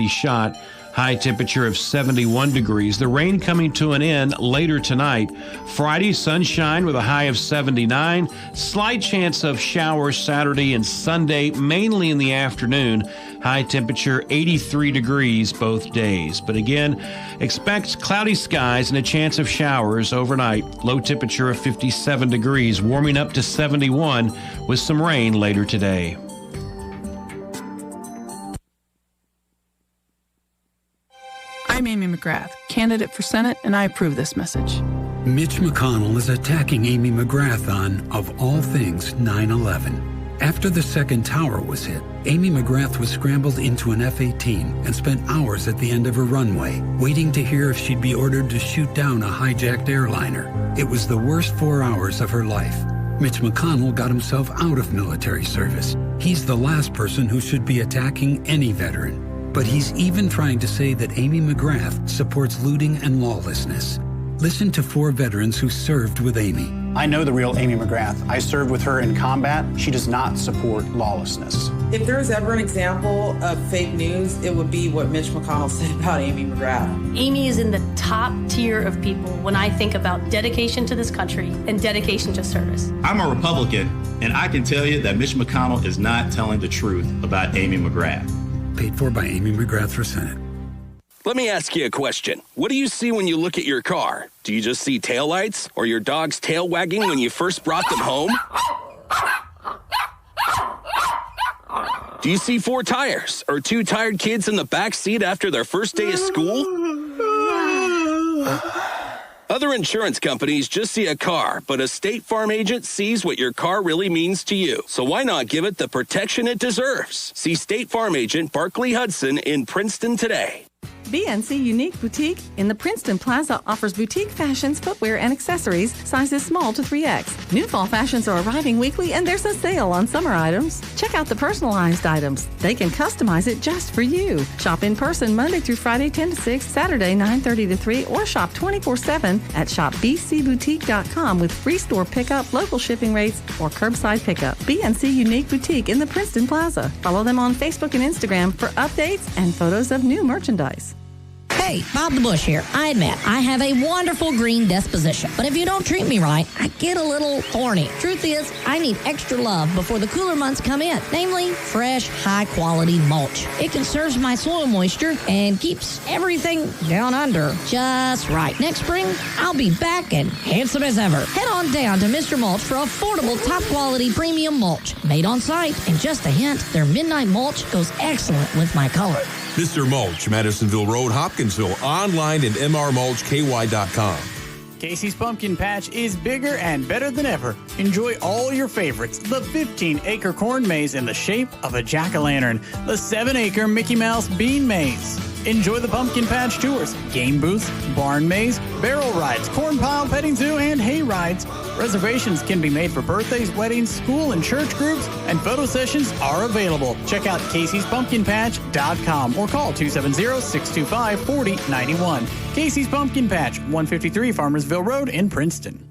shot, high temperature of 71 degrees. The rain coming to an end later tonight. Friday, sunshine with a high of 79. Slight chance of showers Saturday and Sunday, mainly in the afternoon. High temperature 83 degrees both days. But again, expect cloudy skies and a chance of showers overnight. Low temperature of 57 degrees, warming up to 71 with some rain later today. I'm Amy McGrath, candidate for Senate, and I approve this message. Mitch McConnell is attacking Amy McGrath on, of all things, 9/11. After the second tower was hit, Amy McGrath was scrambled into an F-18 and spent hours at the end of a runway, waiting to hear if she'd be ordered to shoot down a hijacked airliner. It was the worst 4 hours of her life. Mitch McConnell got himself out of military service. He's the last person who should be attacking any veteran. But he's even trying to say that Amy McGrath supports looting and lawlessness. Listen to 4 veterans who served with Amy. I know the real Amy McGrath. I served with her in combat. She does not support lawlessness. If there's ever an example of fake news, it would be what Mitch McConnell said about Amy McGrath. Amy is in the top tier of people when I think about dedication to this country and dedication to service. I'm a Republican, and I can tell you that Mitch McConnell is not telling the truth about Amy McGrath. Paid for by Amy McGrath for Senate. Let me ask you a question. What do you see when you look at your car? Do you just see taillights or your dog's tail wagging when you first brought them home? Do you see 4 tires or 2 tired kids in the back seat after their first day of school? Other insurance companies just see a car, but a State Farm agent sees what your car really means to you. So why not give it the protection it deserves? See State Farm agent Barkley Hudson in Princeton today. BNC Unique Boutique in the Princeton Plaza offers boutique fashions, footwear, and accessories, sizes small to 3X. New fall fashions are arriving weekly, and there's a sale on summer items. Check out the personalized items. They can customize it just for you. Shop in person Monday through Friday 10 to 6, Saturday 9:30 to 3, or shop 24/7 at shopbcboutique.com with free store pickup, local shipping rates, or curbside pickup. BNC Unique Boutique in the Princeton Plaza. Follow them on Facebook and Instagram for updates and photos of new merchandise. Hey, Bob the Bush here. I admit, I have a wonderful green disposition. But if you don't treat me right, I get a little thorny. Truth is, I need extra love before the cooler months come in. Namely, fresh, high-quality mulch. It conserves my soil moisture and keeps everything down under just right. Next spring, I'll be back and handsome as ever. Head on down to Mr. Mulch for affordable, top-quality premium mulch. Made on site. And just a hint, their midnight mulch goes excellent with my color. Mr. Mulch, Madisonville Road, Hopkinsville, online at mrmulchky.com. Casey's Pumpkin Patch is bigger and better than ever. Enjoy all your favorites. The 15-acre corn maze in the shape of a jack-o'-lantern. The 7-acre Mickey Mouse bean maze. Enjoy the Pumpkin Patch tours, game booths, barn maze, barrel rides, corn pile petting zoo, and hay rides. Reservations can be made for birthdays, weddings, school and church groups, and photo sessions are available. Check out Casey'sPumpkinPatch.com or call 270-625-4091. Casey's Pumpkin Patch, 153 Farmersville Road in Princeton.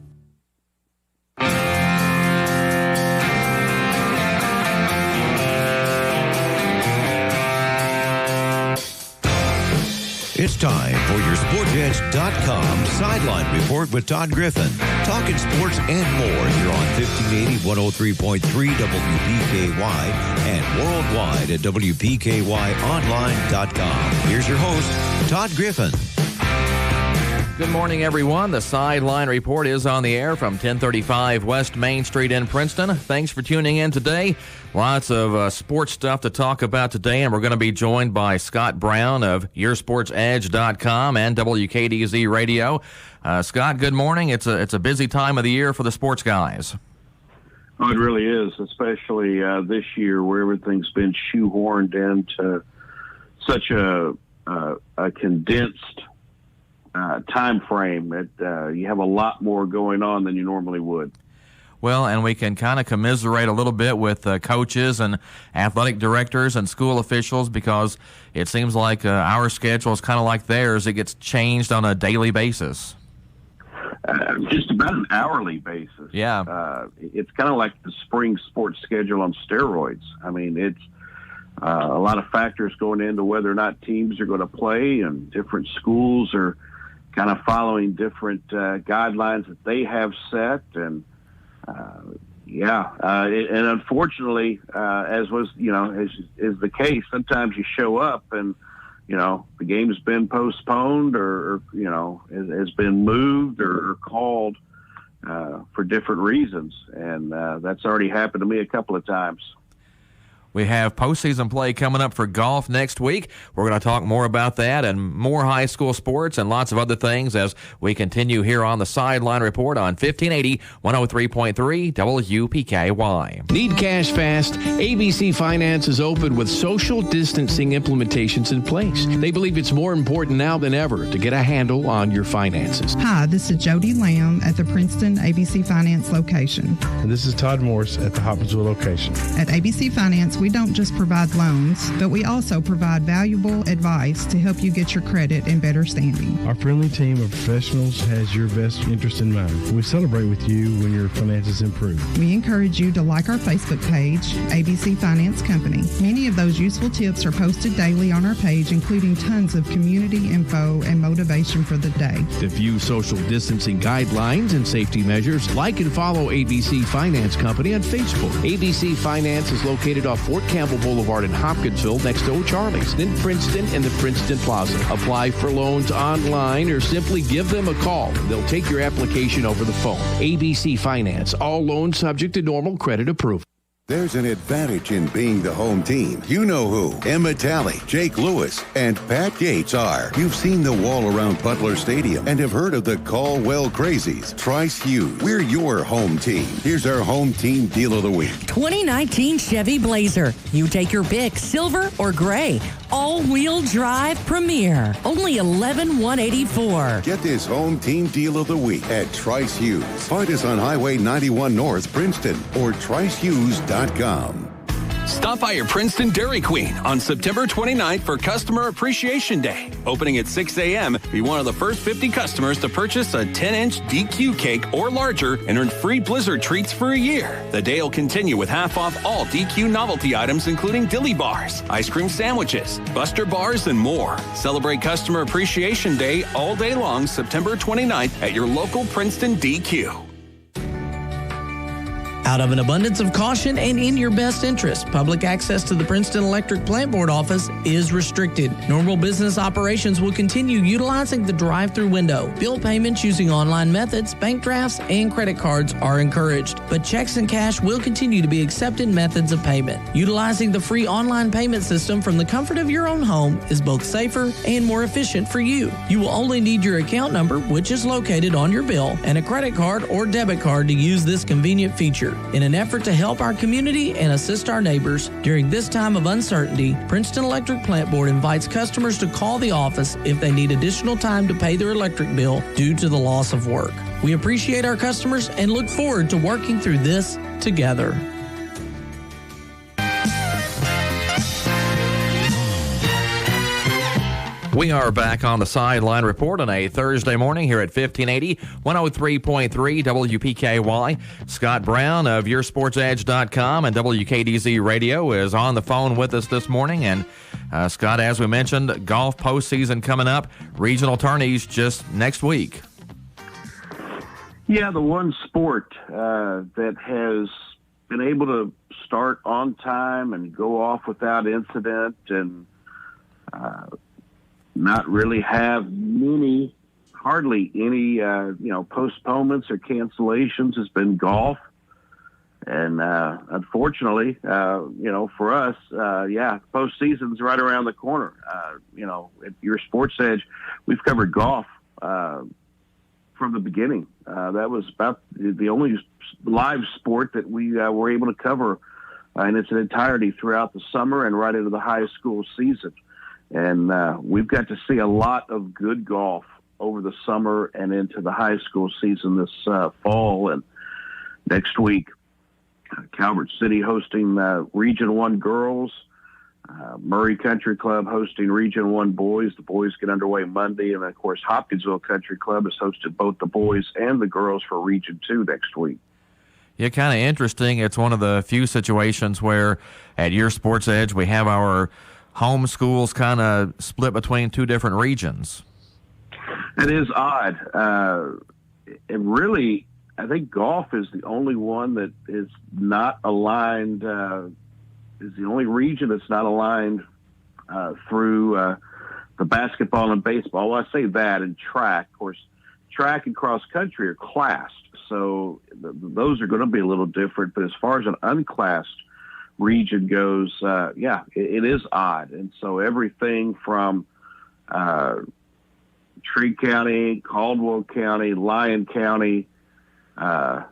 It's time for your SportsEdge.com Sideline Report with Todd Griffin. Talking sports and more here on 1580, 103.3 WPKY and worldwide at WPKYOnline.com. Here's your host, Todd Griffin. Good morning, everyone. The Sideline Report is on the air from 1035 West Main Street in Princeton. Thanks for tuning in today. Lots of sports stuff to talk about today, and we're going to be joined by Scott Brown of YourSportsEdge.com and WKDZ Radio. Scott, good morning. It's a busy time of the year for the sports guys. Oh, it really is, especially this year where everything's been shoehorned into such a condensed time frame that you have a lot more going on than you normally would. Well, and we can kind of commiserate a little bit with coaches and athletic directors and school officials because it seems like our schedule is kind of like theirs. It gets changed on a daily basis. Just about an hourly basis. Yeah. It's kind of like the spring sports schedule on steroids. I mean, it's a lot of factors going into whether or not teams are going to play, and different schools are kind of following different guidelines that they have set. And and unfortunately, as is the case, sometimes you show up and the game's been postponed or has been moved or called for different reasons, and that's already happened to me a couple of times. We have postseason play coming up for golf next week. We're going to talk more about that and more high school sports and lots of other things as we continue here on the Sideline Report on 1580 103.3 WPKY. Need cash fast? ABC Finance is open with social distancing implementations in place. They believe it's more important now than ever to get a handle on your finances. Hi, this is Jody Lamb at the Princeton ABC Finance location. And this is Todd Morris at the Hopkinsville location. At ABC Finance, we don't just provide loans, but we also provide valuable advice to help you get your credit in better standing. Our friendly team of professionals has your best interest in mind. We celebrate with you when your finances improve. We encourage you to like our Facebook page, ABC Finance Company. Many of those useful tips are posted daily on our page, including tons of community info and motivation for the day. To view social distancing guidelines and safety measures, like and follow ABC Finance Company on Facebook. ABC Finance is located off Fort Campbell Boulevard in Hopkinsville next to O'Charlie's, then Princeton and the Princeton Plaza. Apply for loans online or simply give them a call. They'll take your application over the phone. ABC Finance, all loans subject to normal credit approval. There's an advantage in being the home team. You know who Emma Talley, Jake Lewis, and Pat Gates are. You've seen the wall around Butler Stadium and have heard of the Caldwell Crazies. Trice Hughes, we're your home team. Here's our home team deal of the week. 2019 Chevy Blazer. You take your pick, silver or gray. All-wheel drive Premier. Only $11,184. Get this home team deal of the week at Trice Hughes. Find us on Highway 91 North, Princeton, or tricehughes.com. Stop by your Princeton Dairy Queen on September 29th for Customer Appreciation Day. Opening at 6 a.m., be one of the first 50 customers to purchase a 10-inch DQ cake or larger and earn free Blizzard treats for a year. The day will continue with half off all DQ novelty items, including dilly bars, ice cream sandwiches, Buster bars, and more. Celebrate Customer Appreciation Day all day long, September 29th at your local Princeton DQ. Out of an abundance of caution and in your best interest, public access to the Princeton Electric Plant Board office is restricted. Normal business operations will continue utilizing the drive-through window. Bill payments using online methods, bank drafts, and credit cards are encouraged, but checks and cash will continue to be accepted methods of payment. Utilizing the free online payment system from the comfort of your own home is both safer and more efficient for you. You will only need your account number, which is located on your bill, and a credit card or debit card to use this convenient feature. In an effort to help our community and assist our neighbors during this time of uncertainty, Princeton Electric Plant Board invites customers to call the office if they need additional time to pay their electric bill due to the loss of work. We appreciate our customers and look forward to working through this together. We are back on the Sideline Report on a Thursday morning here at 1580, 103.3 WPKY. Scott Brown of YourSportsEdge.com and WKDZ Radio is on the phone with us this morning. And Scott, as we mentioned, golf postseason coming up, regional tourneys just next week. Yeah, the one sport that has been able to start on time and go off without incident and not really have hardly any, postponements or cancellations has been golf. And unfortunately, for us, postseason's right around the corner. At Your Sports Edge, we've covered golf from the beginning. That was about the only live sport that we were able to cover in its entirety throughout the summer and right into the high school season. And we've got to see a lot of good golf over the summer and into the high school season this fall. And next week, Calvert City hosting Region 1 girls, Murray Country Club hosting Region 1 boys. The boys get underway Monday. And, of course, Hopkinsville Country Club has hosted both the boys and the girls for Region 2 next week. Yeah, kind of interesting. It's one of the few situations where at your Sports Edge we have our home schools kind of split between two different regions. It is odd. It really, I think golf is the only one that is not aligned, is the only region that's not aligned through the basketball and baseball. Well, I say that, and track. Of course, track and cross country are classed, so those are going to be a little different. But as far as an unclassed region goes, it is odd. And so everything from Tree County, Caldwell County, Lyon County, and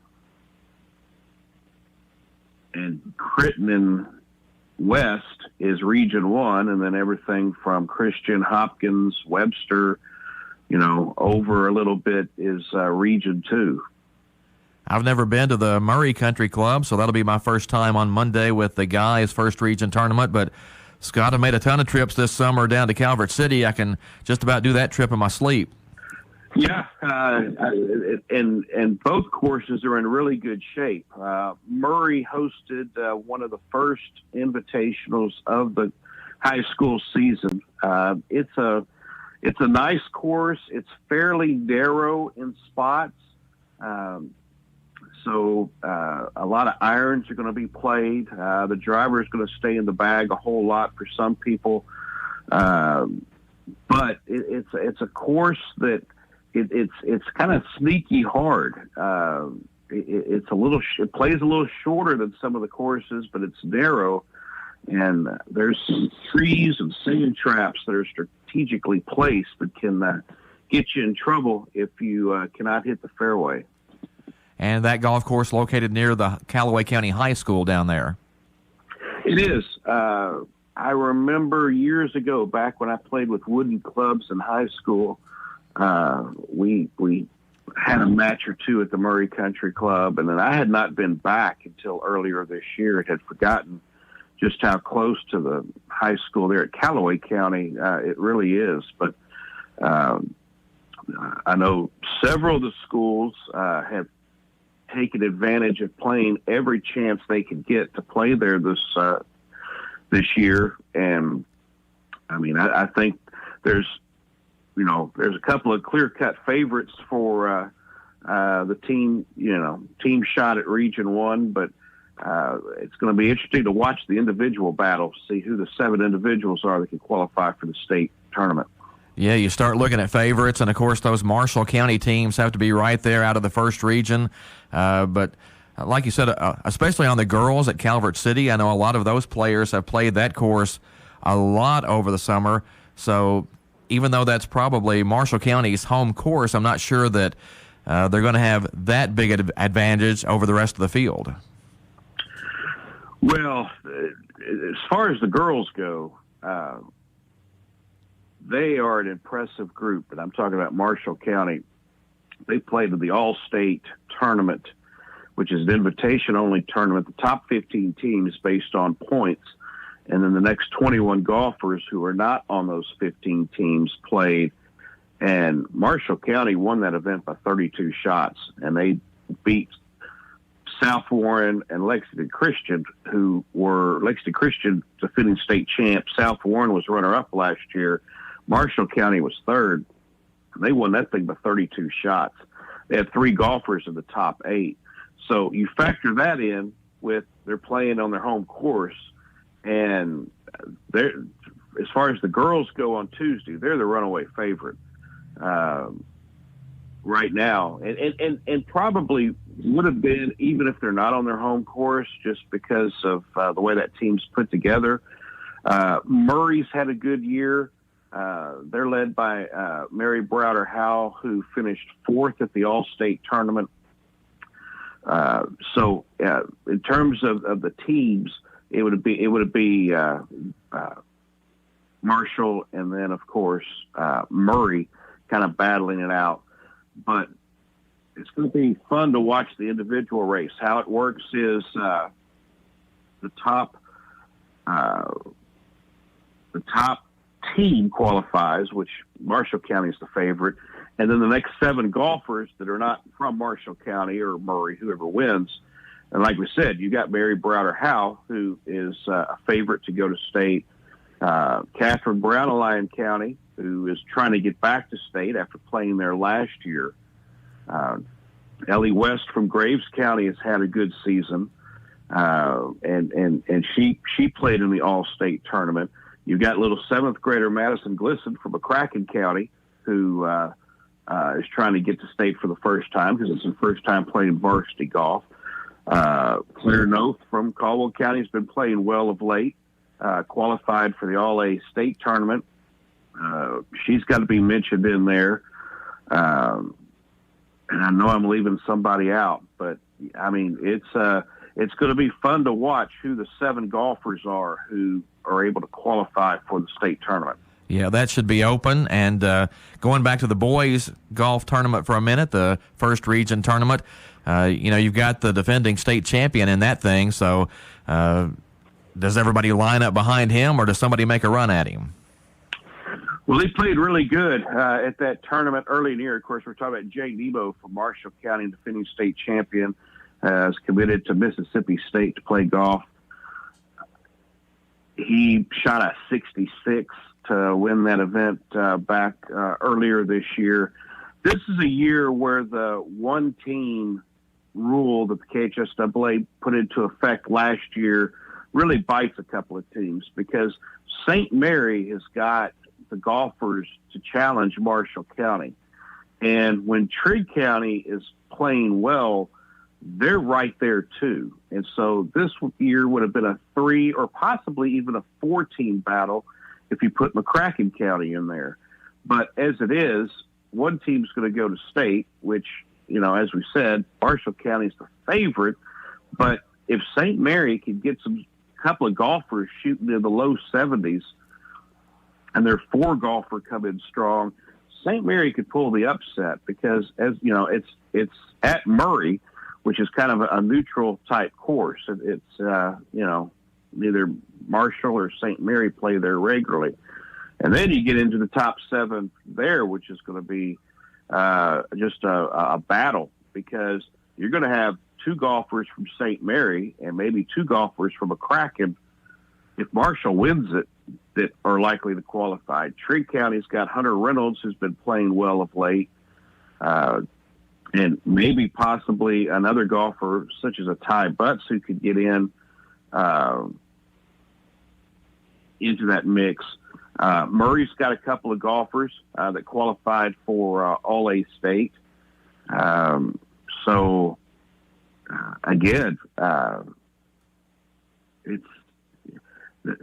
Crittenden West is Region 1, and then everything from Christian, Hopkins, Webster, over a little bit is Region 2. I've never been to the Murray Country Club, so that'll be my first time on Monday with the guys' first region tournament. But Scott, I've made a ton of trips this summer down to Calvert City. I can just about do that trip in my sleep. Yeah, and both courses are in really good shape. Murray hosted one of the first invitationals of the high school season. It's a nice course. It's fairly narrow in spots. So a lot of irons are going to be played. The driver is going to stay in the bag a whole lot for some people. But it's a course that it's kind of sneaky hard. It plays a little shorter than some of the courses, but it's narrow. And there's trees and sand traps that are strategically placed that can get you in trouble if you cannot hit the fairway. And that golf course located near the Callaway County High School down there. It is. I remember years ago, back when I played with wooden clubs in high school, we had a match or two at the Murray Country Club, and then I had not been back until earlier this year. Had forgotten just how close to the high school there at Callaway County it really is. But I know several of the schools have taken advantage of playing every chance they could get to play there this year. And I mean, I think there's a couple of clear-cut favorites for the team shot at Region 1, but it's going to be interesting to watch the individual battle, see who the 7 individuals are that can qualify for the state tournament. Yeah, you start looking at favorites, and of course those Marshall County teams have to be right there out of the first region. But like you said, especially on the girls at Calvert City, I know a lot of those players have played that course a lot over the summer. So even though that's probably Marshall County's home course, I'm not sure that they're going to have that big an advantage over the rest of the field. Well, as far as the girls go, they are an impressive group, and I'm talking about Marshall County. They played in the All-State tournament, which is an invitation-only tournament. The top 15 teams based on points, and then the next 21 golfers who are not on those 15 teams played. And Marshall County won that event by 32 shots, and they beat South Warren and Lexington Christian, who were Lexington Christian defending state champs. South Warren was runner-up last year. Marshall County was third. They won that thing by 32 shots. They had 3 golfers in the top 8. So you factor that in with they're playing on their home course, and they're, as far as the girls go on Tuesday, they're the runaway favorite right now, and probably would have been even if they're not on their home course, just because of the way that team's put together. Murray's had a good year. They're led by Mary Browder Howell, who finished 4th at the All-State tournament. So in terms of the teams, it would be Marshall, and then of course Murray kind of battling it out. But it's going to be fun to watch the individual race. How it works is the top team qualifies, which Marshall County is the favorite, and then the next 7 golfers that are not from Marshall County or Murray, whoever wins, And like we said, you got Mary Browder Howe, who is a favorite to go to state. Catherine Brown of Lyon County, who is trying to get back to state after playing there last year. Ellie West from Graves County has had a good season, and she played in the All-State tournament. You got little 7th grader Madison Glisson from McCracken County, who is trying to get to state for the first time because it's her first time playing varsity golf. Claire Noth from Caldwell County has been playing well of late, qualified for the All-A state tournament. She's got to be mentioned in there. And I know I'm leaving somebody out, but I mean, it's going to be fun to watch who the 7 golfers are who are able to qualify for the state tournament. Yeah, that should be open. And going back to the boys golf tournament for a minute, the first region tournament, you've got the defending state champion in that thing. So does everybody line up behind him, or does somebody make a run at him? Well, he played really good at that tournament early in the year. Of course, we're talking about Jay Nebo from Marshall County, defending state champion, is committed to Mississippi State to play golf. He shot a 66 to win that event back earlier this year. This is a year where the one-team rule that the KHSAA put into effect last year really bites a couple of teams, because St. Mary has got the golfers to challenge Marshall County. And when Trigg County is playing well, they're right there too. And so this year would have been a 3 or possibly even a 4-team battle if you put McCracken County in there. But as it is, one team's going to go to state, which, as we said, Marshall County is the favorite. But if St. Mary can get some couple of golfers shooting in the low 70s, and their 4 golfer come in strong, St. Mary could pull the upset, because, as you know, it's at Murray, which is kind of a neutral type course. It's neither Marshall or St. Mary play there regularly. And then you get into the top 7 there, which is going to be just a battle, because you're going to have 2 golfers from St. Mary and maybe 2 golfers from McCracken, if Marshall wins it, that are likely to qualify. Trigg County's got Hunter Reynolds, who's been playing well of late, and maybe possibly another golfer such as a Ty Butts who could get in into that mix. Murray's got a couple of golfers that qualified for All-A State. Again,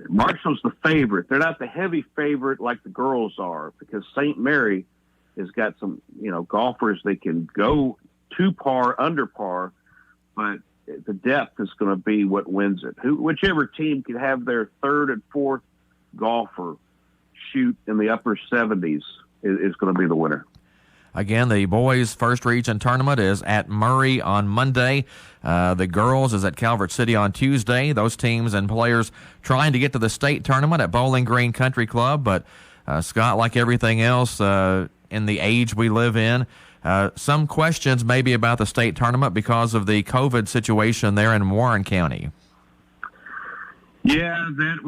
Marshall's the favorite. They're not the heavy favorite like the girls are, because St. Mary has got some, golfers they can go to par, under par, but the depth is going to be what wins it. Whichever team can have their 3rd and 4th golfer shoot in the upper 70s is going to be the winner. Again, the boys' first region tournament is at Murray on Monday. The girls is at Calvert City on Tuesday. Those teams and players trying to get to the state tournament at Bowling Green Country Club. But, Scott, like everything else in the age we live in, some questions maybe about the state tournament because of the COVID situation there in Warren County. Yeah, that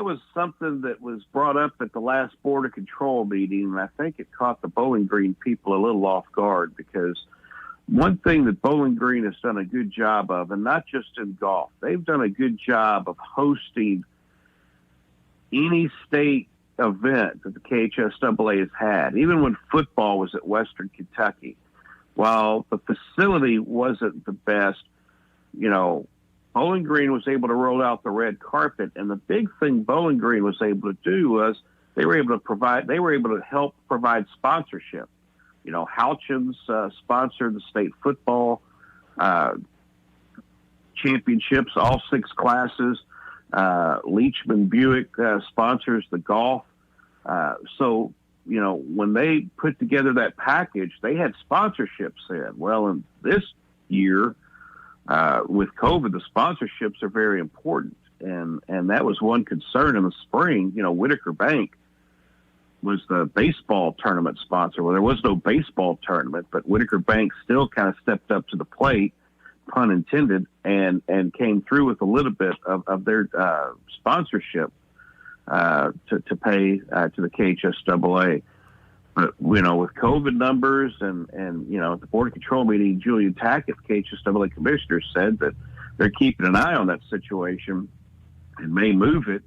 was something that was brought up at the last Border Control meeting, and I think it caught the Bowling Green people a little off guard, because one thing that Bowling Green has done a good job of, and not just in golf, they've done a good job of hosting any state event that the KHSAA has had, even when football was at Western Kentucky. While the facility wasn't the best, Bowling Green was able to roll out the red carpet, and the big thing Bowling Green was able to do was they were able to help provide sponsorship. Houchins sponsored the state football championships, all 6 classes. Leachman Buick sponsors the golf. So, when they put together that package, they had sponsorships in. Well, in this year, with COVID, the sponsorships are very important. And that was one concern in the spring. Whitaker Bank was the baseball tournament sponsor. Well, there was no baseball tournament, but Whitaker Bank still kind of stepped up to the plate pun intended, and came through with a little bit of their sponsorship to pay to the KHSAA. But, with COVID numbers and at the Board of Control meeting, Julian Tackett, KHSAA commissioner, said that they're keeping an eye on that situation and may move it.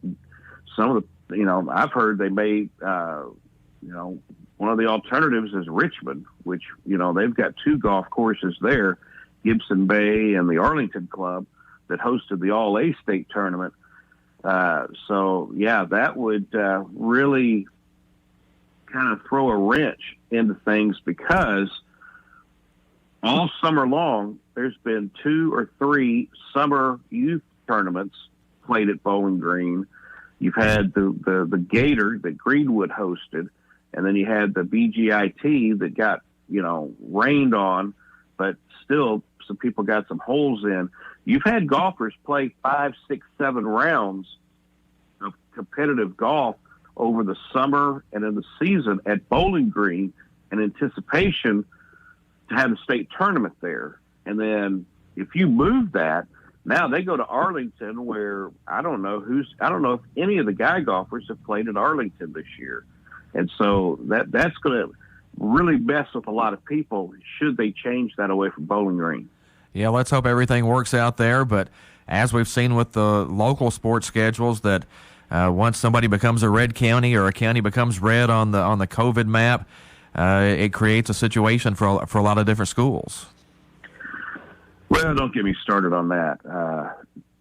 Some of the, I've heard they may, one of the alternatives is Richmond, which, they've got 2 golf courses there, Gibson Bay and the Arlington Club, that hosted the All-A State tournament. That would really kind of throw a wrench into things, because all summer long there's been 2 or 3 summer youth tournaments played at Bowling Green. You've had the Gator that Greenwood hosted, and then you had the BGIT that got rained on, but still some people got some holes in. You've had golfers play 5, 6, 7 rounds of competitive golf over the summer and in the season at Bowling Green in anticipation to have a state tournament there. And then if you move that, now they go to Arlington, where I don't know if any of the guy golfers have played at Arlington this year. And so that's going to really mess with a lot of people should they change that away from Bowling Green. Yeah, let's hope everything works out there. But as we've seen with the local sports schedules, that once somebody becomes a red county or a county becomes red on the COVID map, it creates a situation for a lot of different schools. Well, don't get me started on that.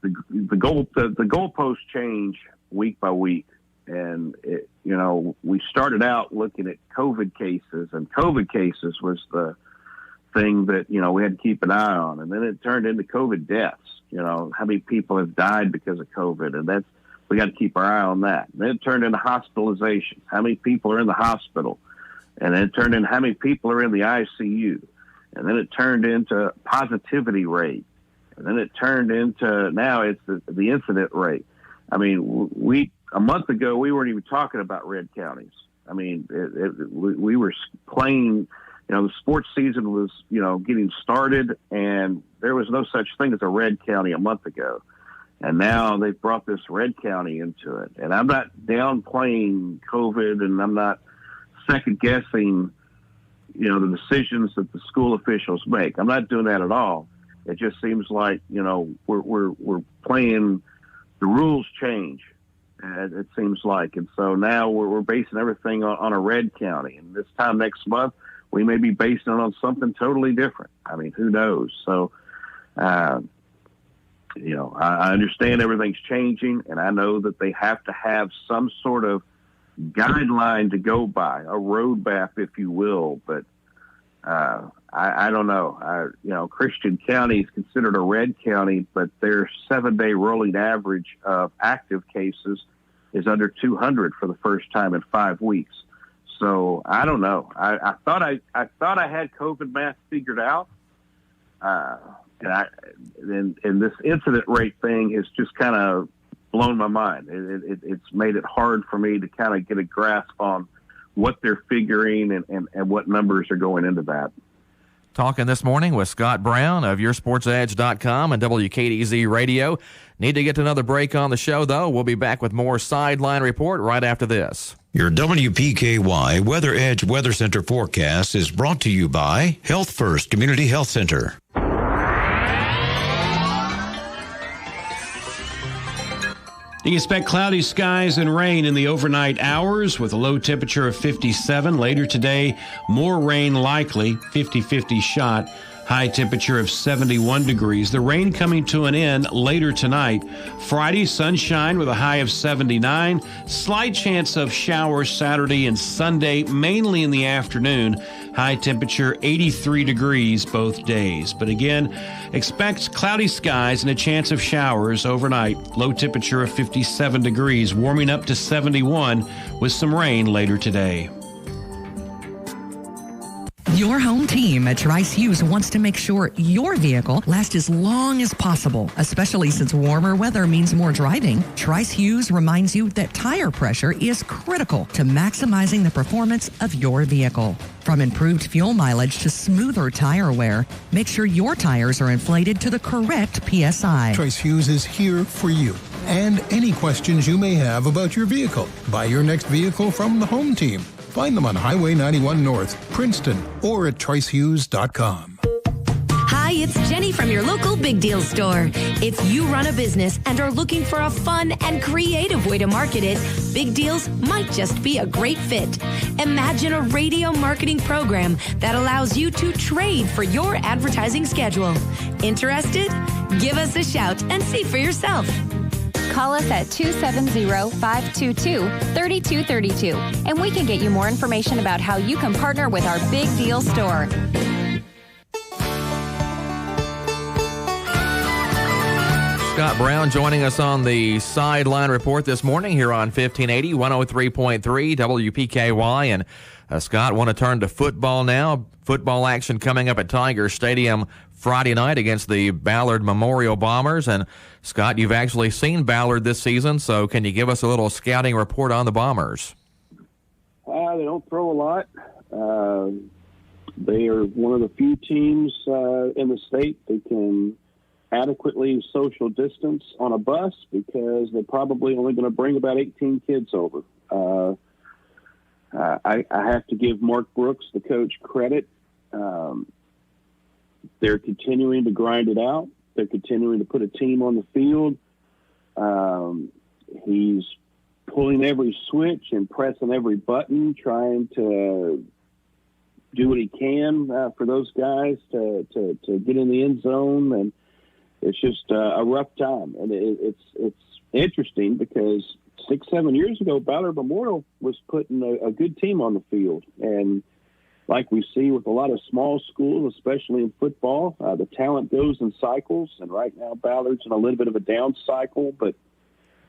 The goalposts change week by week, and we started out looking at COVID cases, and COVID cases was the thing that we had to keep an eye on, and then it turned into COVID deaths. How many people have died because of COVID, and we got to keep our eye on that. And then it turned into hospitalizations. How many people are in the hospital? And then it turned into how many people are in the ICU. And then it turned into positivity rate. And then it turned into, now it's the incident rate. I mean, a month ago, we weren't even talking about red counties. I mean, we were playing, the sports season was, getting started, and there was no such thing as a red county a month ago. And now they've brought this red county into it. And I'm not downplaying COVID, and I'm not second-guessing, the decisions that the school officials make. I'm not doing that at all. It just seems like, we're playing, the rules change, it seems like. And so now we're basing everything on a red county. And this time next month, we may be basing it on something totally different. I mean, who knows? So, I understand everything's changing, and I know that they have to have some sort of guideline to go by, a roadmap, if you will. But I don't know. Christian County is considered a red county, but their 7-day rolling average of active cases is under 200 for the first time in 5 weeks. So I don't know. I thought I had COVID math figured out. And this incident rate thing has just kind of blown my mind. It's made it hard for me to kind of get a grasp on what they're figuring and what numbers are going into that. Talking this morning with Scott Brown of YourSportsEdge.com and WKDZ Radio. Need to get to another break on the show, though. We'll be back with more Sideline Report right after this. Your WPKY Weather Edge Weather Center forecast is brought to you by Health First Community Health Center. You can expect cloudy skies and rain in the overnight hours with a low temperature of 57. Later today, more rain likely, 50-50 shot. High temperature of 71 degrees. The rain coming to an end later tonight. Friday, sunshine with a high of 79. Slight chance of showers Saturday and Sunday, mainly in the afternoon. High temperature 83 degrees both days. But again, expect cloudy skies and a chance of showers overnight. Low temperature of 57 degrees, warming up to 71 with some rain later today. Your home team at Trice Hughes wants to make sure your vehicle lasts as long as possible, especially since warmer weather means more driving. Trice Hughes reminds you that tire pressure is critical to maximizing the performance of your vehicle. From improved fuel mileage to smoother tire wear, make sure your tires are inflated to the correct PSI. Trice Hughes is here for you and any questions you may have about your vehicle. Buy your next vehicle from the home team. Find them on Highway 91 North, Princeton, or at tricehughes.com. Hi, it's Jenny from your local Big Deal store. If you run a business and are looking for a fun and creative way to market it, Big Deals might just be a great fit. Imagine a radio marketing program that allows you to trade for your advertising schedule. Interested? Give us a shout and see for yourself. Call us at 270-522-3232, and we can get you more information about how you can partner with our Big Deal store. Scott Brown joining us on the Sideline Report this morning here on 1580, 103.3 WPKY. And Scott, want to turn to football now. Football action coming up at Tiger Stadium Friday night against the Ballard Memorial Bombers. And Scott, you've actually seen Ballard this season, so can you give us a little scouting report on the Bombers? They don't throw a lot. They are one of the few teams in the state that can adequately social distance on a bus because they're probably only going to bring about 18 kids over. I have to give Mark Brooks, the coach, credit. They're continuing to grind it out. They're continuing to put a team on the field. He's pulling every switch and pressing every button, trying to do what he can for those guys to get in the end zone. And it's just a rough time. And it's interesting because 6-7 years ago, Ballard Memorial was putting a good team on the field. And like we see with a lot of small schools, especially in football, the talent goes in cycles. And right now, Ballard's in a little bit of a down cycle, but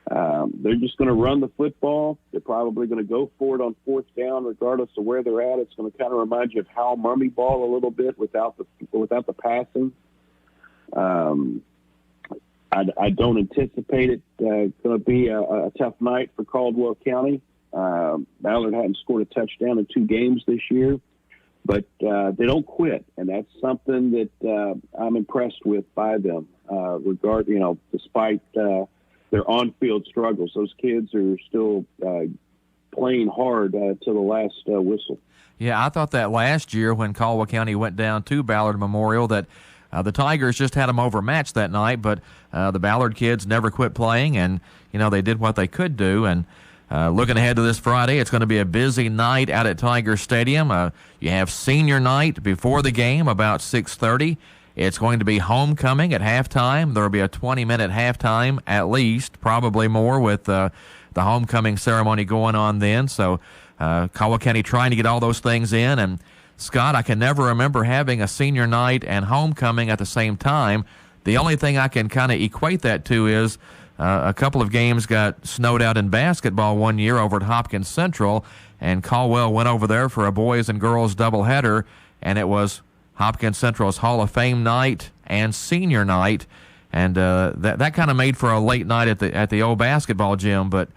they're just going to run the football. They're probably going to go for it on fourth down, regardless of where they're at. It's going to kind of remind you of Hal Mummy ball a little bit without the passing. I don't anticipate it going to be a tough night for Caldwell County. Ballard hadn't scored a touchdown in 2 games this year. But they don't quit, and that's something that I'm impressed with by them. Despite their on-field struggles, those kids are still playing hard to the last whistle. Yeah, I thought that last year when Caldwell County went down to Ballard Memorial that the Tigers just had them overmatched that night, but the Ballard kids never quit playing, and they did what they could do. And looking ahead to this Friday, it's going to be a busy night out at Tiger Stadium. You have senior night before the game, about 6:30. It's going to be homecoming at halftime. There will be a 20-minute halftime at least, probably more, with the homecoming ceremony going on then. So Caldwell County trying to get all those things in. And, Scott, I can never remember having a senior night and homecoming at the same time. The only thing I can kind of equate that to is a couple of games got snowed out in basketball one year over at Hopkins Central, and Caldwell went over there for a boys and girls doubleheader, and it was Hopkins Central's Hall of Fame night and senior night, and that kind of made for a late night at the old basketball gym. But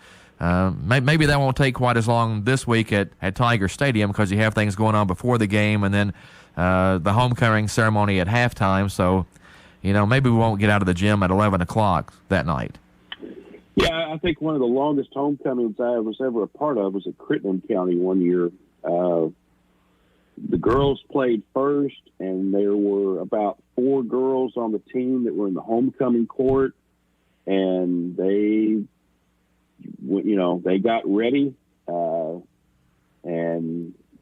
maybe that won't take quite as long this week at Tiger Stadium because you have things going on before the game, and then the homecoming ceremony at halftime. So, maybe we won't get out of the gym at 11 o'clock that night. Yeah, I think one of the longest homecomings I was ever a part of was at Crittenden County one year. The girls played first, and there were about 4 girls on the team that were in the homecoming court, and they got ready, and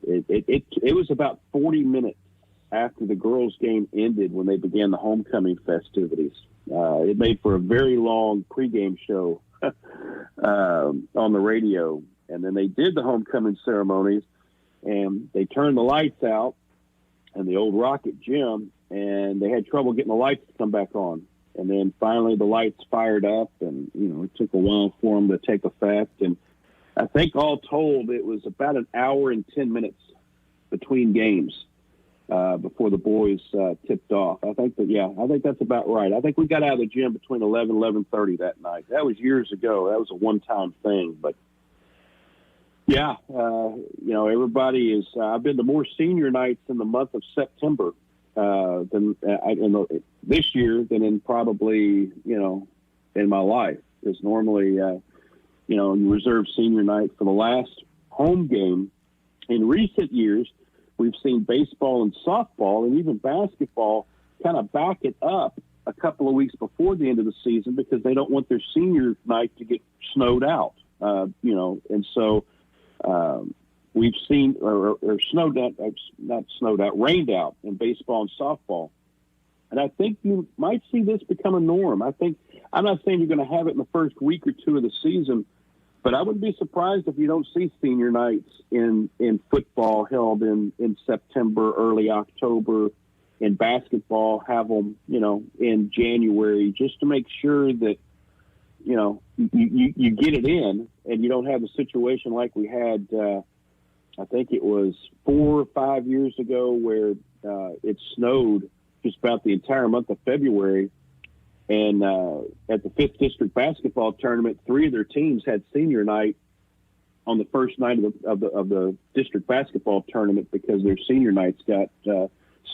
it was about 40 minutes after the girls' game ended when they began the homecoming festivities. It made for a very long pregame show on the radio. And then they did the homecoming ceremonies, and they turned the lights out in the old Rocket Gym, and they had trouble getting the lights to come back on. And then finally the lights fired up, and, it took a while for them to take effect. And I think all told, it was about an hour and 10 minutes between games. before the boys tipped off. I think that's about right. I think we got out of the gym between 11 and 11:30 that night. That was years ago. That was a one-time thing. But, yeah, everybody is I've been to more senior nights in the month of September this year than in probably, in my life. Because normally, you reserve senior night for the last home game. In recent years, we've seen baseball and softball and even basketball kind of back it up a couple of weeks before the end of the season because they don't want their senior night to get snowed out, and so we've seen or snowed out, not snowed out, rained out in baseball and softball. And I think you might see this become a norm. I'm not saying you're going to have it in the first week or two of the season, but I wouldn't be surprised if you don't see senior nights in football held in September, early October, in basketball, have them, in January, just to make sure that, you get it in and you don't have a situation like we had, I think it was 4 or 5 years ago where it snowed just about the entire month of February. And at the 5th District basketball tournament, 3 of their teams had senior night on the first night of the district basketball tournament because their senior nights got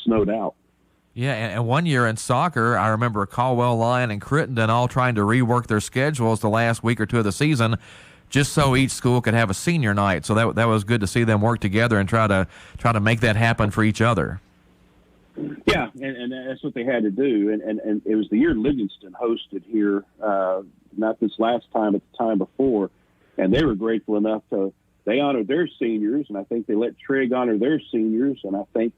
snowed out. Yeah, and one year in soccer, I remember Caldwell, Lyon, and Crittenden all trying to rework their schedules the last week or two of the season just so each school could have a senior night. So that was good to see them work together and try to make that happen for each other. Yeah, and that's what they had to do. And it was the year Livingston hosted here, not this last time, but the time before. And they were grateful enough they honored their seniors, and I think they let Trigg honor their seniors. And I think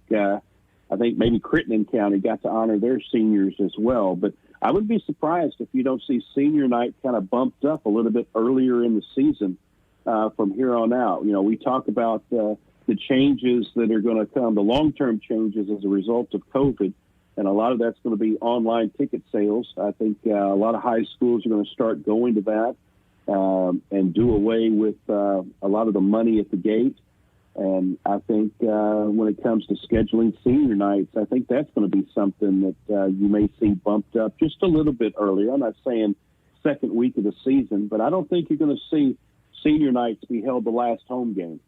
maybe Crittenden County got to honor their seniors as well. But I wouldn't be surprised if you don't see senior night kind of bumped up a little bit earlier in the season from here on out. We talk about the changes that are going to come, the long-term changes as a result of COVID, and a lot of that's going to be online ticket sales. I think a lot of high schools are going to start going to that and do away with a lot of the money at the gate. And I think when it comes to scheduling senior nights, I think that's going to be something that you may see bumped up just a little bit earlier. I'm not saying second week of the season, but I don't think you're going to see senior nights be held the last home game.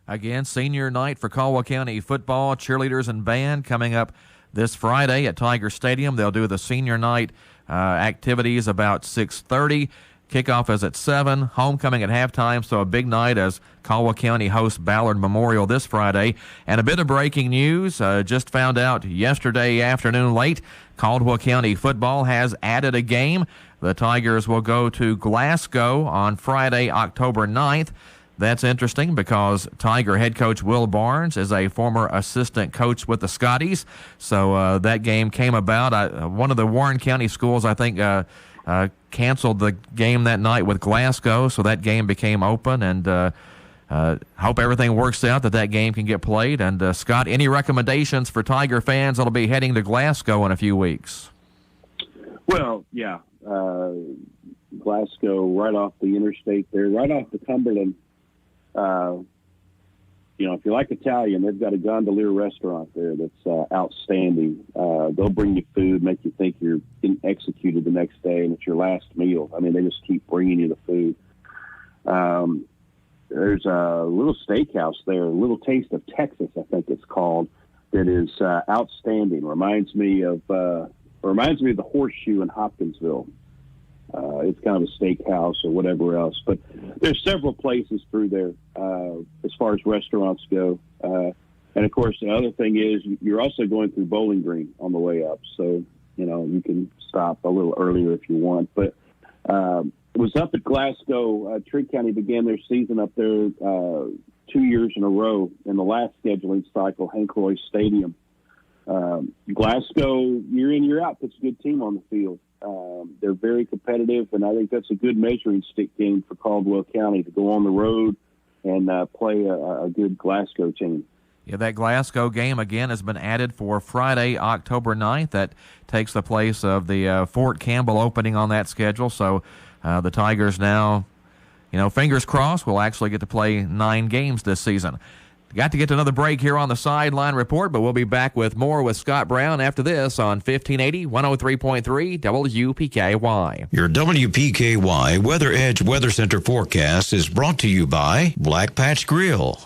Again, senior night for Caldwell County football, cheerleaders and band coming up this Friday at Tiger Stadium. They'll do the senior night activities about 6:30. Kickoff is at 7. Homecoming at halftime, so a big night as Caldwell County hosts Ballard Memorial this Friday. And a bit of breaking news, just found out yesterday afternoon late, Caldwell County football has added a game. The Tigers will go to Glasgow on Friday, October 9th. That's interesting because Tiger head coach Will Barnes is a former assistant coach with the Scotties. So that game came about. One of the Warren County schools, I think, canceled the game that night with Glasgow, so that game became open. And hope everything works out, that game can get played. And, Scott, any recommendations for Tiger fans that'll be heading to Glasgow in a few weeks? Well, yeah. Glasgow, right off the interstate there, right off the Cumberland. If you like Italian, they've got a gondolier restaurant there that's outstanding. They'll bring you food, make you think you're getting executed the next day, and it's your last meal. I mean, they just keep bringing you the food. There's a little steakhouse there, a Little Taste of Texas, I think it's called, that is outstanding. Reminds me of the Horseshoe in Hopkinsville. It's kind of a steakhouse or whatever else. But there's several places through there as far as restaurants go. And, of course, the other thing is you're also going through Bowling Green on the way up. So, you can stop a little earlier if you want. But it was up at Glasgow. Trigg County began their season up there 2 years in a row in the last scheduling cycle, Hank Roy Stadium. Glasgow, year in, year out, puts a good team on the field. They're very competitive, and I think that's a good measuring stick game for Caldwell County to go on the road and play a good Glasgow team. Yeah, that Glasgow game, again, has been added for Friday, October 9th. That takes the place of the Fort Campbell opening on that schedule. So the Tigers now, fingers crossed, will actually get to play 9 games this season. Got to get to another break here on the Sideline Report, but we'll be back with more with Scott Brown after this on 1580, 103.3 WPKY. Your WPKY Weather Edge Weather Center forecast is brought to you by Black Patch Grill.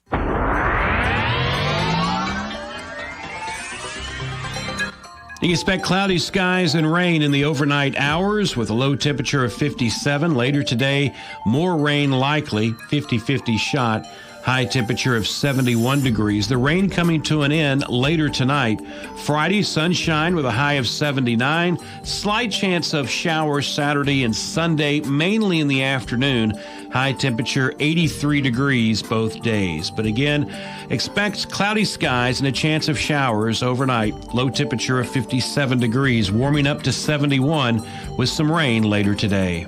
You can expect cloudy skies and rain in the overnight hours with a low temperature of 57. Later today, more rain likely, 50-50 shot. High temperature of 71 degrees. The rain coming to an end later tonight. Friday, sunshine with a high of 79. Slight chance of showers Saturday and Sunday, mainly in the afternoon. High temperature 83 degrees both days. But again, expect cloudy skies and a chance of showers overnight. Low temperature of 57 degrees, warming up to 71 with some rain later today.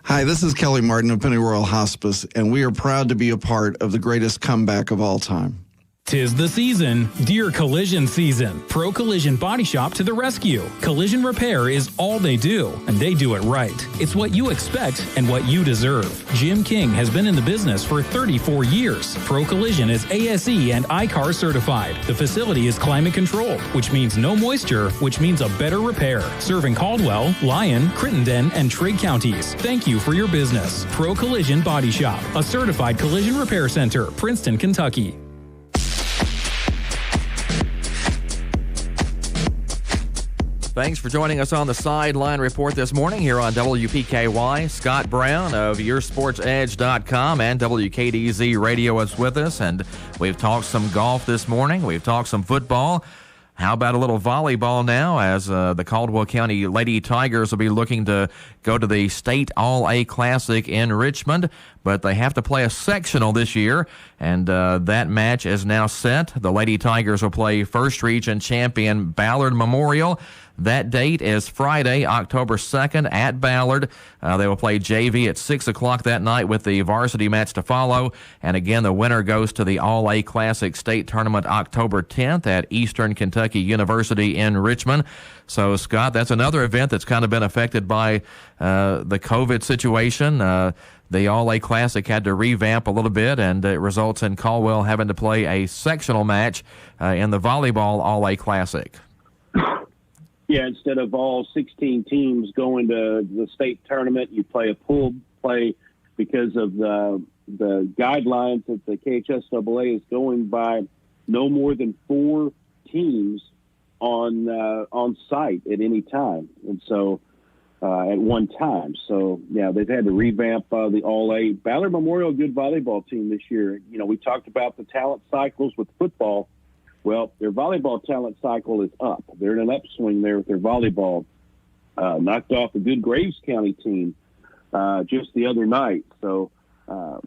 Hi, this is Kelly Martin of Penny Royal Hospice, and we are proud to be a part of the greatest comeback of all time. 'Tis the season, dear collision season. Pro Collision Body Shop to the rescue. Collision repair is all they do, and they do it right. It's what you expect and what you deserve. Jim King has been in the business for 34 years. Pro Collision is ASE and ICAR certified. The facility is climate controlled, which means no moisture, which means a better repair. Serving Caldwell, Lyon, Crittenden, and Trigg counties. Thank you for your business. Pro Collision Body Shop, a certified collision repair center, Princeton, Kentucky. Thanks for joining us on the Sideline Report this morning here on WPKY. Scott Brown of YourSportsEdge.com and WKDZ Radio is with us, and we've talked some golf this morning. We've talked some football. How about a little volleyball now, as the Caldwell County Lady Tigers will be looking to go to the State All-A Classic in Richmond, but they have to play a sectional this year, and that match is now set. The Lady Tigers will play First Region champion Ballard Memorial. That date is Friday, October 2nd at Ballard. They will play JV at 6 o'clock that night with the varsity match to follow. And again, the winner goes to the All-A Classic State Tournament October 10th at Eastern Kentucky University in Richmond. So, Scott, that's another event that's kind of been affected by the COVID situation. The All-A Classic had to revamp a little bit, and it results in Caldwell having to play a sectional match in the volleyball All-A Classic. Yeah, instead of all 16 teams going to the state tournament, you play a pool play because of the guidelines that the KHSAA is going by. No more than 4 teams on site at any time, and so at one time. So yeah, they've had to revamp the All-A. Ballard Memorial, good volleyball team this year. You know, we talked about the talent cycles with football. Well, their volleyball talent cycle is up. They're in an upswing there with their volleyball. Knocked off a good Graves County team just the other night. So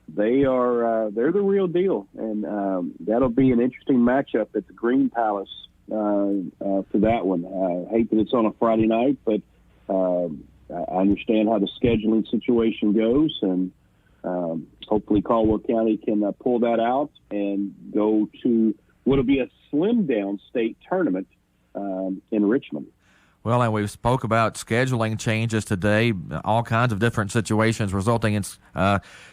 they're the real deal, and that'll be an interesting matchup at the Green Palace for that one. I hate that it's on a Friday night, but I understand how the scheduling situation goes, and hopefully Caldwell County can pull that out and go to what'll be a slim-down state tournament in Richmond. Well, and we spoke about scheduling changes today, all kinds of different situations resulting in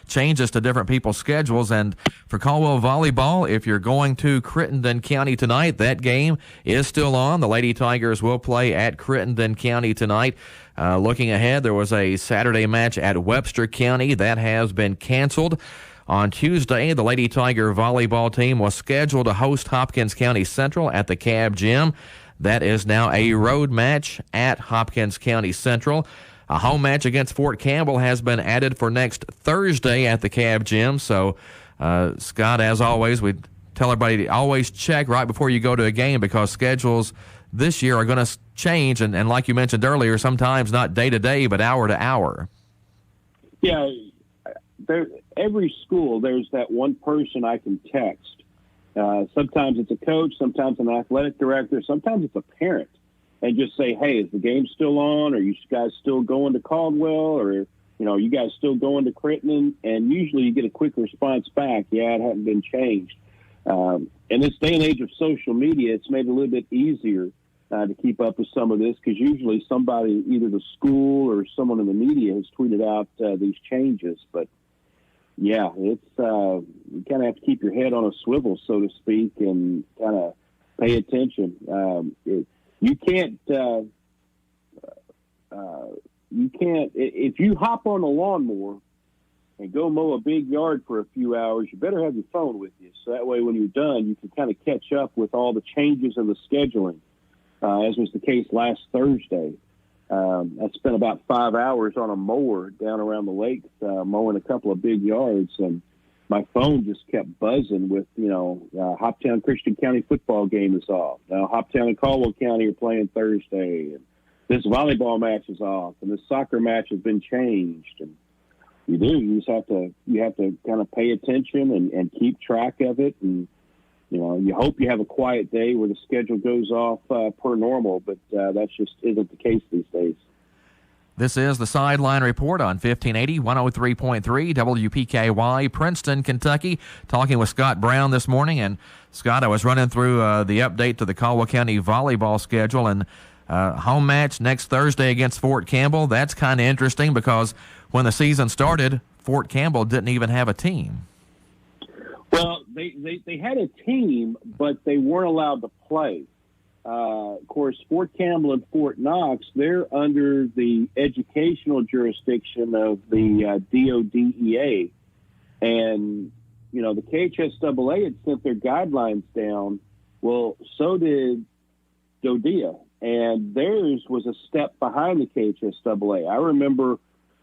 changes to different people's schedules. And for Caldwell Volleyball, if you're going to Crittenden County tonight, that game is still on. The Lady Tigers will play at Crittenden County tonight. Looking ahead, there was a Saturday match at Webster County. That has been canceled. On Tuesday, the Lady Tiger volleyball team was scheduled to host Hopkins County Central at the Cab Gym. That is now a road match at Hopkins County Central. A home match against Fort Campbell has been added for next Thursday at the Cab Gym. So, Scott, as always, we tell everybody to always check right before you go to a game, because schedules this year are going to change. And like you mentioned earlier, sometimes not day to day, but hour to hour. Yeah, every school, there's that one person I can text. Sometimes it's a coach, sometimes an athletic director, sometimes it's a parent, and just say, hey, is the game still on? Are you guys still going to Caldwell? Or, you know, are you guys still going to Crittenden? And usually you get a quick response back, yeah, it hasn't been changed. In this day and age of social media, it's made it a little bit easier to keep up with some of this, because usually somebody, either the school or someone in the media, has tweeted out these changes. But yeah, it's you kind of have to keep your head on a swivel, so to speak, and kind of pay attention. You can't if you hop on a lawnmower and go mow a big yard for a few hours, you better have your phone with you. So that way when you're done, you can kind of catch up with all the changes in the scheduling, as was the case last Thursday. I spent about 5 hours on a mower down around the lake, mowing a couple of big yards, and my phone just kept buzzing with, Hoptown Christian County football game is off. Now Hoptown and Caldwell County are playing Thursday, and this volleyball match is off, and this soccer match has been changed. And you have to kind of pay attention and keep track of it. And, you hope you have a quiet day where the schedule goes off per normal, but that just isn't the case these days. This is the Sideline Report on 1580, 103.3 WPKY, Princeton, Kentucky. Talking with Scott Brown this morning. And, Scott, I was running through the update to the Caldwell County volleyball schedule, and home match next Thursday against Fort Campbell. That's kind of interesting because when the season started, Fort Campbell didn't even have a team. Well, they had a team, but they weren't allowed to play. Of course, Fort Campbell and Fort Knox, they're under the educational jurisdiction of the DODEA. And, the KHSAA had sent their guidelines down. Well, so did DODEA. And theirs was a step behind the KHSAA. I remember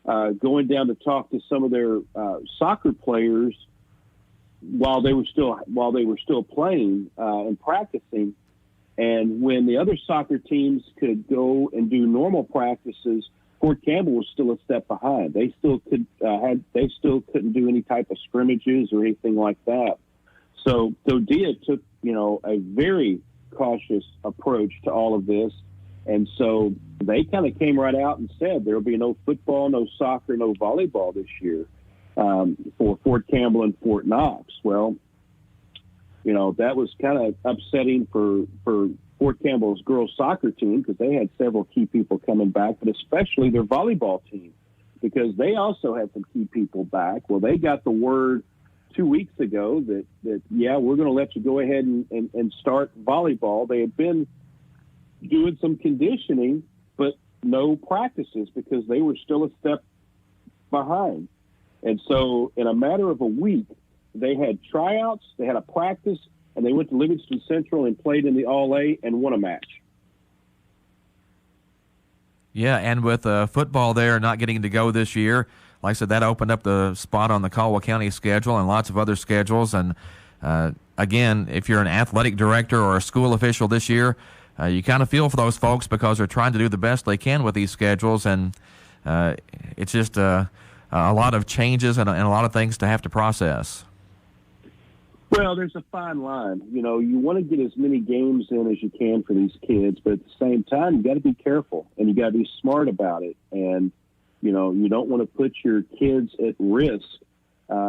going down to talk to some of their soccer players while they were still playing and practicing. And when the other soccer teams could go and do normal practices, Fort Campbell was still a step behind. They still couldn't do any type of scrimmages or anything like that. So DODEA took a very cautious approach to all of this, and so they kind of came right out and said there will be no football, no soccer, no volleyball this year for Fort Campbell and Fort Knox. Well, that was kind of upsetting for Fort Campbell's girls soccer team because they had several key people coming back, but especially their volleyball team because they also had some key people back. Well, they got the word 2 weeks ago that we're going to let you go ahead and start volleyball. They had been doing some conditioning, but no practices because they were still a step behind. And so in a matter of a week, they had tryouts, they had a practice, and they went to Livingston Central and played in the All-A and won a match. Yeah, and with football there not getting to go this year, like I said, that opened up the spot on the Caldwell County schedule and lots of other schedules. And, again, if you're an athletic director or a school official this year, you kind of feel for those folks because they're trying to do the best they can with these schedules. And it's just a lot of changes and a lot of things to have to process. Well, there's a fine line. You want to get as many games in as you can for these kids, but at the same time, you got to be careful and you got to be smart about it. And, you don't want to put your kids at risk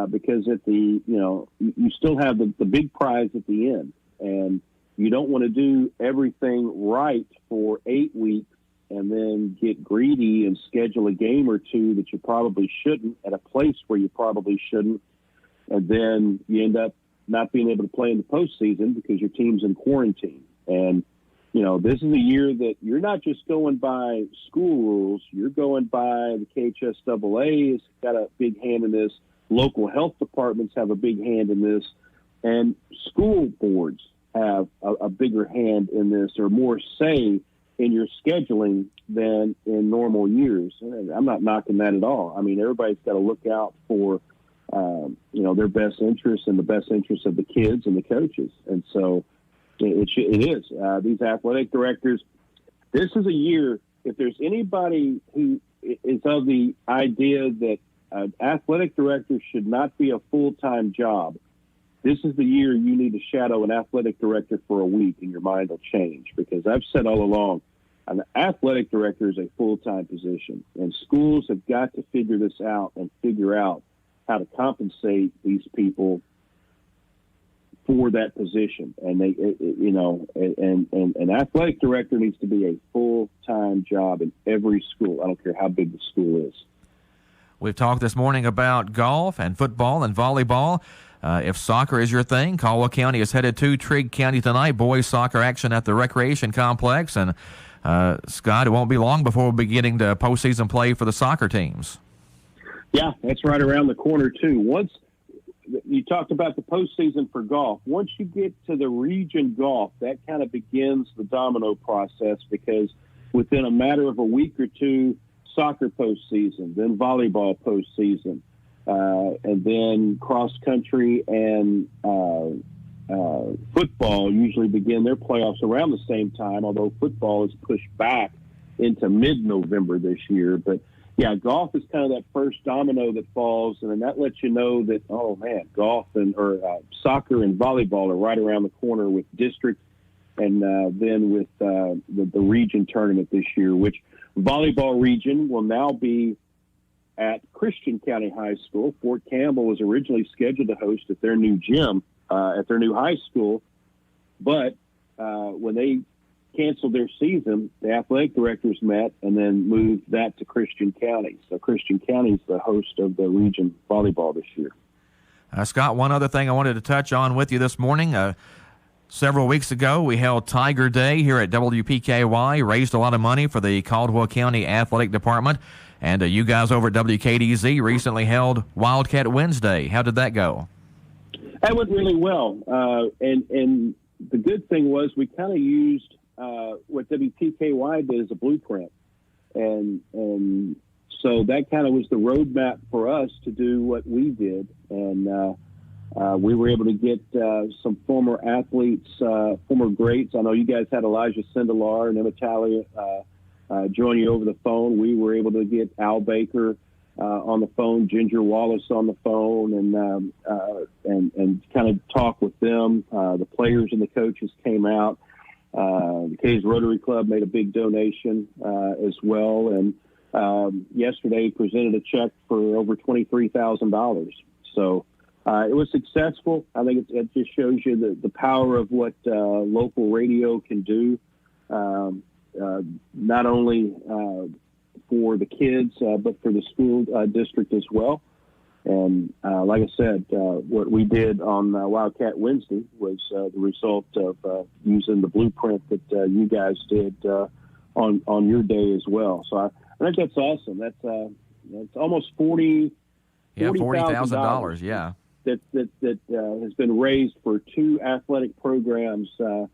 because you still have the big prize at the end. And you don't want to do everything right for 8 weeks and then get greedy and schedule a game or two that you probably shouldn't at a place where you probably shouldn't. And then you end up not being able to play in the postseason because your team's in quarantine. And, this is a year that you're not just going by school rules. You're going by the KHSAA has got a big hand in this. Local health departments have a big hand in this. And school boards have a bigger hand in this or more say in your scheduling than in normal years. And I'm not knocking that at all. I mean, everybody's got to look out for their best interests and the best interests of the kids and the coaches. And so it is. These athletic directors, this is a year, if there's anybody who is of the idea that an athletic director should not be a full-time job, this is the year you need to shadow an athletic director for a week and your mind will change. Because I've said all along, an athletic director is a full-time position. And schools have got to figure this out and figure out how to compensate these people for that position. And an athletic director needs to be a full-time job in every school. I don't care how big the school is. We've talked this morning about golf and football and volleyball. If soccer is your thing, Caldwell County is headed to Trigg County tonight. Boys soccer action at the Recreation Complex. And, Scott, it won't be long before we'll be getting to postseason play for the soccer teams. Yeah, that's right around the corner, too. Once you talked about the postseason for golf, once you get to the region golf, that kind of begins the domino process, because within a matter of a week or two, soccer postseason, then volleyball postseason, and then cross country and football usually begin their playoffs around the same time, although football is pushed back into mid-November this year. But yeah, golf is kind of that first domino that falls, and then that lets you know that, oh man, golf or soccer and volleyball are right around the corner with district, and then with the region tournament this year, which volleyball region will now be at Christian County High School. Fort Campbell was originally scheduled to host at their new gym at their new high school, but when they canceled their season, the athletic directors met and then moved that to Christian County. So Christian County is the host of the region volleyball this year. Scott, one other thing I wanted to touch on with you this morning. Several weeks ago, we held Tiger Day here at WPKY, raised a lot of money for the Caldwell County Athletic Department, and you guys over at WKDZ recently held Wildcat Wednesday. How did that go? That went really well, and the good thing was we kind of used what WPKY did as a blueprint, and so that kind of was the roadmap for us to do what we did, and we were able to get some former athletes, former greats. I know you guys had Elijah Sindelar and Emma Talia join you over the phone. We were able to get Al Baker on the phone, Ginger Wallace on the phone, and kind of talk with them. The players and the coaches came out. The Cays Rotary Club made a big donation as well, and yesterday presented a check for over $23,000. So it was successful. I think it just shows you the power of what local radio can do, not only for the kids, but for the school district as well. And like I said, what we did on Wildcat Wednesday was the result of using the blueprint that you guys did on your day as well. So I think that's awesome. That's almost $40,000. Yeah, that has been raised for two athletic programs to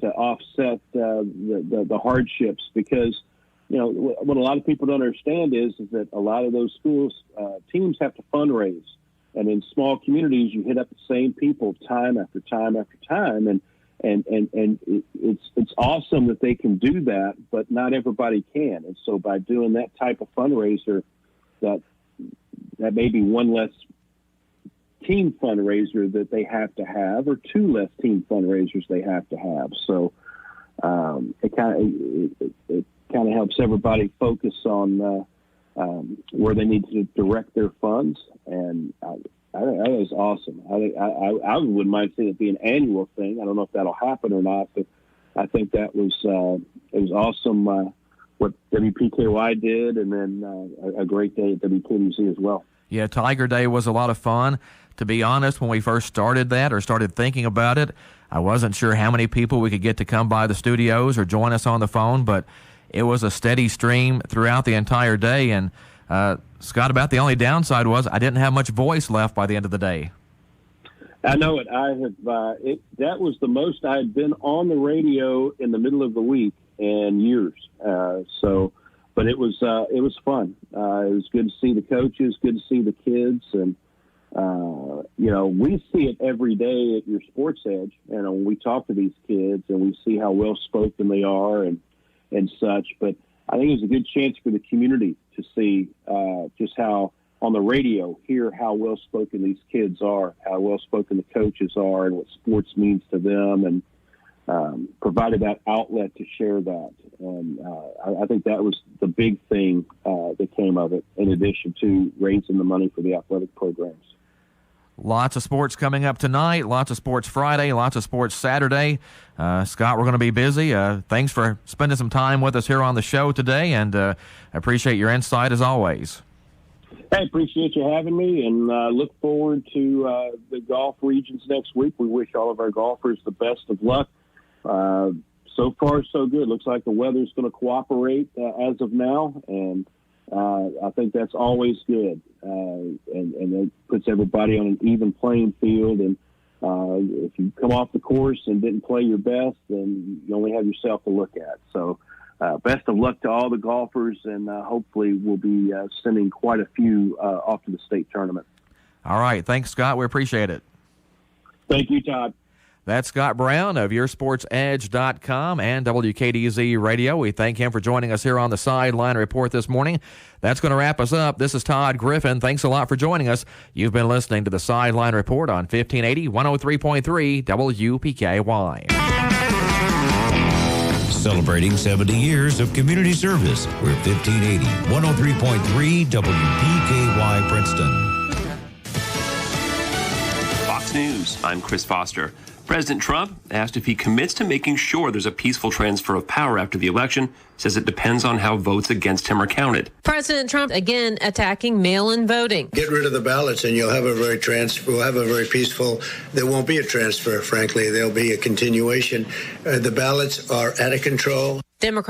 offset the hardships, because what a lot of people don't understand is that a lot of those schools teams have to fundraise, and in small communities you hit up the same people time after time after time, and it's awesome that they can do that, but not everybody can. And so by doing that type of fundraiser, that may be one less team fundraiser that they have to have, or two less team fundraisers they have to have. So it kind of helps everybody focus on where they need to direct their funds, and that was awesome. I wouldn't mind seeing it be an annual thing. I don't know if that'll happen or not, but I think that was it was awesome what WPKY did, and then a great day at WKDZ as well. Yeah, Tiger Day was a lot of fun. To be honest, when we first started that or started thinking about it, I wasn't sure how many people we could get to come by the studios or join us on the phone, but it was a steady stream throughout the entire day. And, Scott, about the only downside was I didn't have much voice left by the end of the day. I know it. I have. That was the most I had been on the radio in the middle of the week in years. But it was fun. It was good to see the coaches, good to see the kids, and we see it every day at your Sports Edge. When we talk to these kids and we see how well spoken they are and such. But I think it was a good chance for the community to see just how on the radio, hear how well spoken these kids are, how well spoken the coaches are, and what sports means to them, and provided that outlet to share that. And I think that was the big thing that came of it, in addition to raising the money for the athletic programs. Lots of sports coming up tonight, lots of sports Friday, lots of sports Saturday. Scott, we're going to be busy. Thanks for spending some time with us here on the show today, and appreciate your insight as always. Hey, appreciate you having me, and look forward to the golf regions next week. We wish all of our golfers the best of luck. So far, so good. Looks like the weather's going to cooperate as of now, and I think that's always good. And it puts everybody on an even playing field. And if you come off the course and didn't play your best, then you only have yourself to look at. So best of luck to all the golfers, and hopefully we'll be sending quite a few off to the state tournament. All right. Thanks, Scott. We appreciate it. Thank you, Todd. That's Scott Brown of YourSportsEdge.com and WKDZ Radio. We thank him for joining us here on the Sideline Report this morning. That's going to wrap us up. This is Todd Griffin. Thanks a lot for joining us. You've been listening to the Sideline Report on 1580, 103.3 WPKY. Celebrating 70 years of community service. We're 1580, 103.3 WPKY Princeton. Fox News, I'm Chris Foster. President Trump, asked if he commits to making sure there's a peaceful transfer of power after the election, says it depends on how votes against him are counted. President Trump again attacking mail-in voting. Get rid of the ballots and you'll have a very peaceful, there won't be a transfer, frankly. There'll be a continuation. The ballots are out of control. Democrats